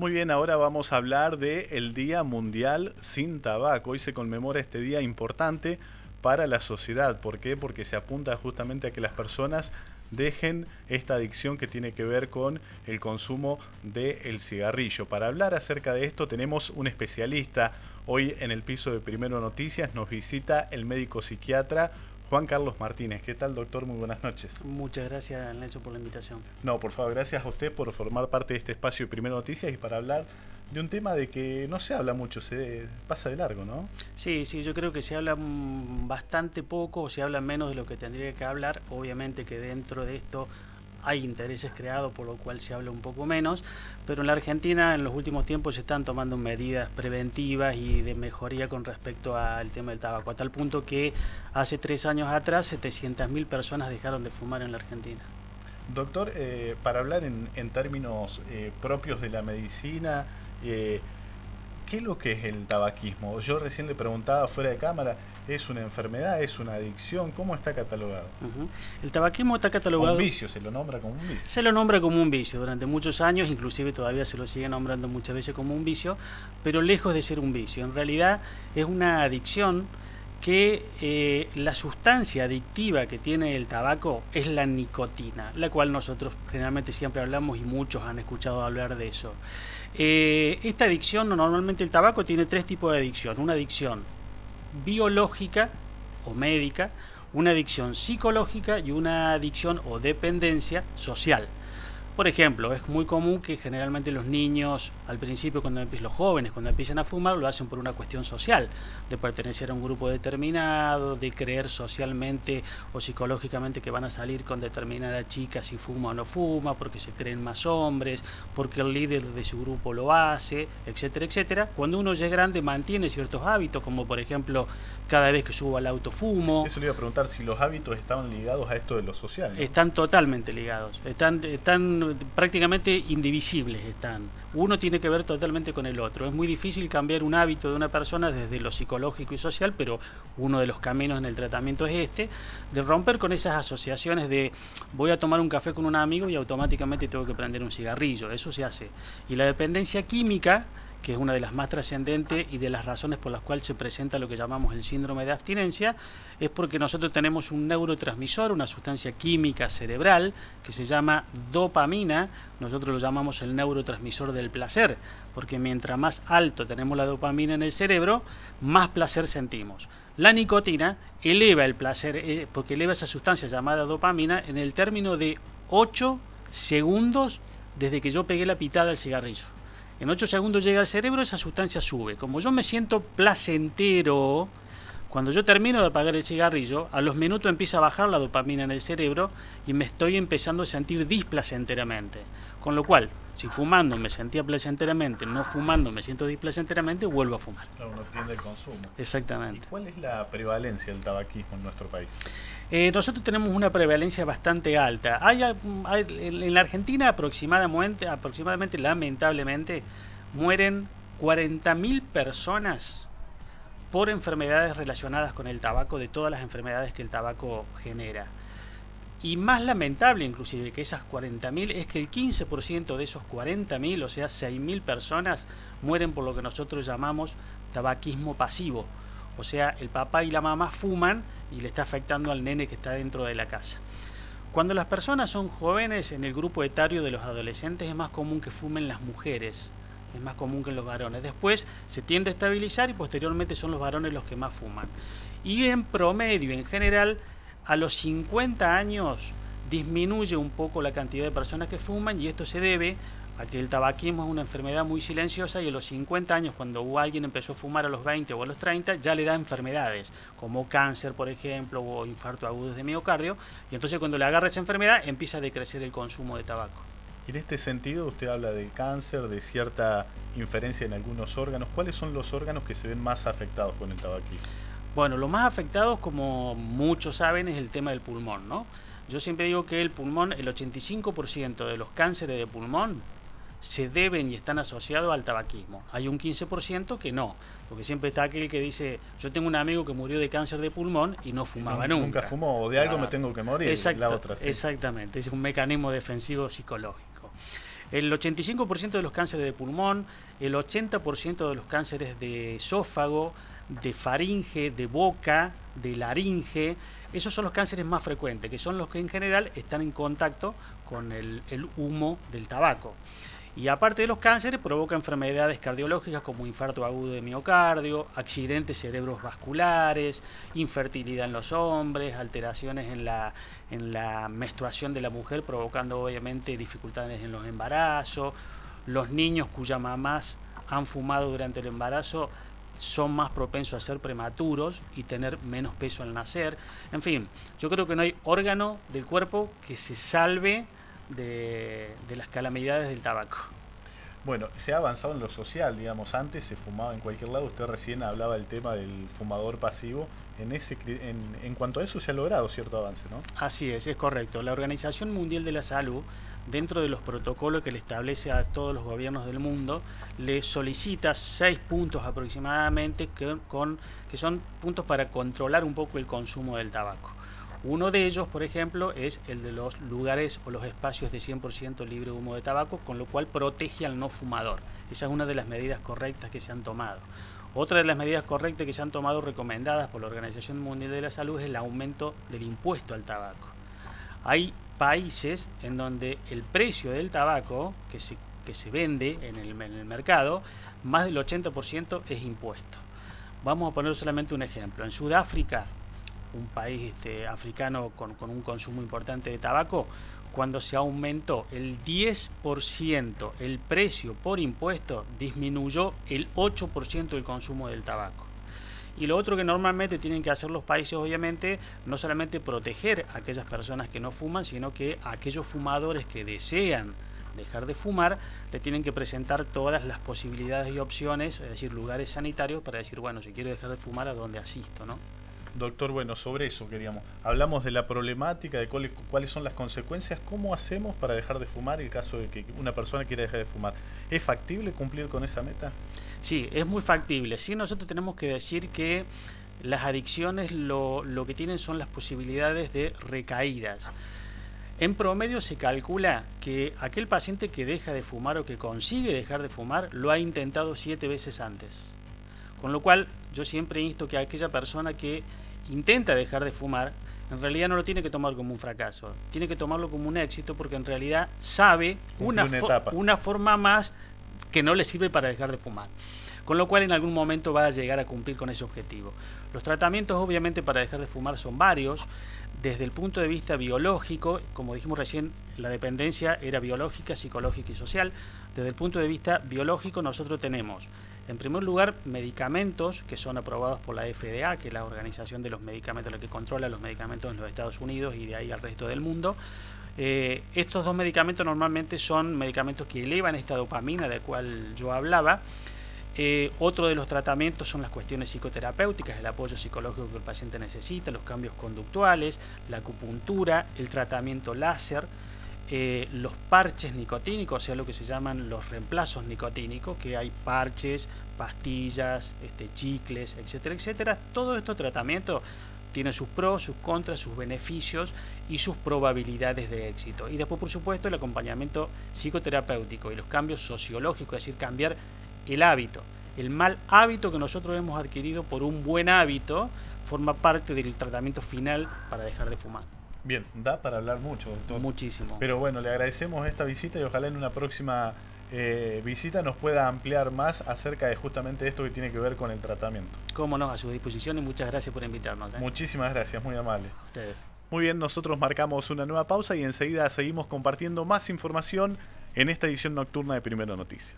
Muy bien, ahora vamos a hablar del Día Mundial sin Tabaco. Hoy se conmemora este día importante para la sociedad. ¿Por qué? Porque se apunta justamente a que las personas dejen esta adicción que tiene que ver con el consumo del cigarrillo. Para hablar acerca de esto tenemos un especialista. Hoy en el piso de Primero Noticias nos visita el médico psiquiatra Juan Carlos Martínez. ¿Qué tal, doctor? Muy buenas noches. Muchas gracias, Nelson, por la invitación. No, por favor, gracias a usted por formar parte de este espacio de Primero Noticias y para hablar de un tema de que no se habla mucho, se pasa de largo, ¿no? Sí, yo creo que se habla bastante poco o se habla menos de lo que tendría que hablar. Obviamente que dentro de esto hay intereses creados, por lo cual se habla un poco menos, pero en la Argentina en los últimos tiempos se están tomando medidas preventivas y de mejoría con respecto al tema del tabaco, a tal punto que hace 3 años atrás 700.000 personas dejaron de fumar en la Argentina. Doctor, para hablar en términos propios de la medicina, ¿qué es lo que es el tabaquismo? Yo recién le preguntaba fuera de cámara, ¿es una enfermedad, es una adicción? ¿Cómo está catalogado? El tabaquismo está catalogado... Un vicio, se lo nombra como un vicio. Se lo nombra como un vicio durante muchos años, inclusive todavía se lo sigue nombrando muchas veces como un vicio, pero lejos de ser un vicio. En realidad es una adicción que la sustancia adictiva que tiene el tabaco es la nicotina, la cual nosotros generalmente siempre hablamos y muchos han escuchado hablar de eso. Esta adicción, normalmente el tabaco tiene 3 tipos de adicción: una adicción biológica o médica, una adicción psicológica y una adicción o dependencia social. Por ejemplo, es muy común que generalmente los niños, al principio, los jóvenes, cuando empiezan a fumar, lo hacen por una cuestión social, de pertenecer a un grupo determinado, de creer socialmente o psicológicamente que van a salir con determinada chica si fuma o no fuma, porque se creen más hombres, porque el líder de su grupo lo hace, etcétera, etcétera. Cuando uno ya es grande mantiene ciertos hábitos, como por ejemplo, cada vez que subo al auto fumo. Eso le iba a preguntar, si los hábitos estaban ligados a esto de lo social, ¿no? Están totalmente ligados, están prácticamente indivisibles están. Uno tiene que ver totalmente con el otro. Es muy difícil cambiar un hábito de una persona desde lo psicológico y social, pero uno de los caminos en el tratamiento es de romper con esas asociaciones de voy a tomar un café con un amigo y automáticamente tengo que prender un cigarrillo. Eso se hace. Y la dependencia química, que es una de las más trascendentes y de las razones por las cuales se presenta lo que llamamos el síndrome de abstinencia, es porque nosotros tenemos un neurotransmisor, una sustancia química cerebral que se llama dopamina. Nosotros lo llamamos el neurotransmisor del placer, porque mientras más alto tenemos la dopamina en el cerebro, más placer sentimos. La nicotina eleva el placer, porque eleva esa sustancia llamada dopamina en el término de 8 segundos desde que yo pegué la pitada al cigarrillo. En 8 segundos llega al cerebro, esa sustancia sube. Como yo me siento placentero, cuando yo termino de apagar el cigarrillo, a los minutos empieza a bajar la dopamina en el cerebro y me estoy empezando a sentir displacenteramente. Con lo cual, si fumando me sentía placenteramente, no fumando me siento displacenteramente, vuelvo a fumar. Claro, uno tiende el consumo. Exactamente. ¿Y cuál es la prevalencia del tabaquismo en nuestro país? Nosotros tenemos una prevalencia bastante alta. En la Argentina aproximadamente, lamentablemente, mueren 40.000 personas por enfermedades relacionadas con el tabaco, de todas las enfermedades que el tabaco genera. Y más lamentable inclusive que esas 40.000 es que el 15% de esos 40.000, o sea 6.000 personas, mueren por lo que nosotros llamamos tabaquismo pasivo. O sea, el papá y la mamá fuman y le está afectando al nene que está dentro de la casa. Cuando las personas son jóvenes, en el grupo etario de los adolescentes es más común que fumen las mujeres, es más común que los varones. Después se tiende a estabilizar y posteriormente son los varones los que más fuman. Y en promedio, en general, a los 50 años disminuye un poco la cantidad de personas que fuman, y esto se debe a que el tabaquismo es una enfermedad muy silenciosa, y a los 50 años, cuando alguien empezó a fumar a los 20 o a los 30, ya le da enfermedades, como cáncer, por ejemplo, o infarto agudo de miocardio, y entonces cuando le agarra esa enfermedad empieza a decrecer el consumo de tabaco. En este sentido, usted habla del cáncer, de cierta inferencia en algunos órganos. ¿Cuáles son los órganos que se ven más afectados con el tabaquismo? Bueno, los más afectados, como muchos saben, es el tema del pulmón, ¿no? Yo siempre digo que el pulmón, el 85% de los cánceres de pulmón se deben y están asociados al tabaquismo. Hay un 15% que no, porque siempre está aquel que dice, yo tengo un amigo que murió de cáncer de pulmón y no fumaba nunca. Nunca fumó, o de algo me tengo que morir. Exacto, la otra, sí. Exactamente, es un mecanismo defensivo psicológico. El 85% de los cánceres de pulmón, el 80% de los cánceres de esófago, de faringe, de boca, de laringe, esos son los cánceres más frecuentes, que son los que en general están en contacto con el humo del tabaco. Y aparte de los cánceres, provoca enfermedades cardiológicas como infarto agudo de miocardio, accidentes cerebrovasculares, infertilidad en los hombres, alteraciones en la menstruación de la mujer, provocando obviamente dificultades en los embarazos. Los niños cuyas mamás han fumado durante el embarazo son más propensos a ser prematuros y tener menos peso al nacer. En fin, yo creo que no hay órgano del cuerpo que se salve de las calamidades del tabaco. Bueno, se ha avanzado en lo social, digamos, antes se fumaba en cualquier lado, usted recién hablaba del tema del fumador pasivo, en cuanto a eso se ha logrado cierto avance, ¿no? Así es correcto. La Organización Mundial de la Salud, dentro de los protocolos que le establece a todos los gobiernos del mundo, le solicita 6 puntos aproximadamente que son puntos para controlar un poco el consumo del tabaco. Uno de ellos, por ejemplo, es el de los lugares o los espacios de 100% libre de humo de tabaco, con lo cual protege al no fumador. Esa es una de las medidas correctas que se han tomado. Otra de las medidas correctas que se han tomado recomendadas por la Organización Mundial de la Salud es el aumento del impuesto al tabaco. Hay países en donde el precio del tabaco que se vende en el mercado, más del 80% es impuesto. Vamos a poner solamente un ejemplo. En Sudáfrica, un país africano con un consumo importante de tabaco, cuando se aumentó el 10% el precio por impuesto, disminuyó el 8% del consumo del tabaco. Y lo otro que normalmente tienen que hacer los países, obviamente, no solamente proteger a aquellas personas que no fuman, sino que a aquellos fumadores que desean dejar de fumar, le tienen que presentar todas las posibilidades y opciones, es decir, lugares sanitarios para decir, bueno, si quiero dejar de fumar, ¿a dónde asisto, no? Doctor, bueno, sobre eso queríamos. Hablamos de la problemática, de cuáles son las consecuencias, cómo hacemos para dejar de fumar en el caso de que una persona quiera dejar de fumar. ¿Es factible cumplir con esa meta? Sí, es muy factible. Sí, nosotros tenemos que decir que las adicciones lo que tienen son las posibilidades de recaídas. En promedio se calcula que aquel paciente que deja de fumar o que consigue dejar de fumar lo ha intentado 7 veces antes. Con lo cual yo siempre insto que aquella persona que intenta dejar de fumar, en realidad no lo tiene que tomar como un fracaso, tiene que tomarlo como un éxito, porque en realidad sabe una forma más que no le sirve para dejar de fumar. Con lo cual en algún momento va a llegar a cumplir con ese objetivo. Los tratamientos obviamente para dejar de fumar son varios. Desde el punto de vista biológico, como dijimos recién, la dependencia era biológica, psicológica y social. Desde el punto de vista biológico nosotros tenemos, en primer lugar, medicamentos que son aprobados por la FDA, que es la organización de los medicamentos, la que controla los medicamentos en los Estados Unidos y de ahí al resto del mundo. Estos dos medicamentos normalmente son medicamentos que elevan esta dopamina de la cual yo hablaba. Otro de los tratamientos son las cuestiones psicoterapéuticas, el apoyo psicológico que el paciente necesita, los cambios conductuales, la acupuntura, el tratamiento láser, los parches nicotínicos, o sea, lo que se llaman los reemplazos nicotínicos, que hay parches, pastillas, chicles, etcétera, etcétera. Todos estos tratamientos tienen sus pros, sus contras, sus beneficios y sus probabilidades de éxito. Y después, por supuesto, el acompañamiento psicoterapéutico y los cambios sociológicos, es decir, cambiar el hábito. El mal hábito que nosotros hemos adquirido por un buen hábito forma parte del tratamiento final para dejar de fumar. Bien, da para hablar mucho, doctor. Muchísimo. Pero bueno, le agradecemos esta visita y ojalá en una próxima visita nos pueda ampliar más acerca de justamente esto que tiene que ver con el tratamiento. Cómo no, a su disposición, y muchas gracias por invitarnos. Muchísimas gracias, muy amable. A ustedes. Muy bien, nosotros marcamos una nueva pausa y enseguida seguimos compartiendo más información en esta edición nocturna de Primero Noticias.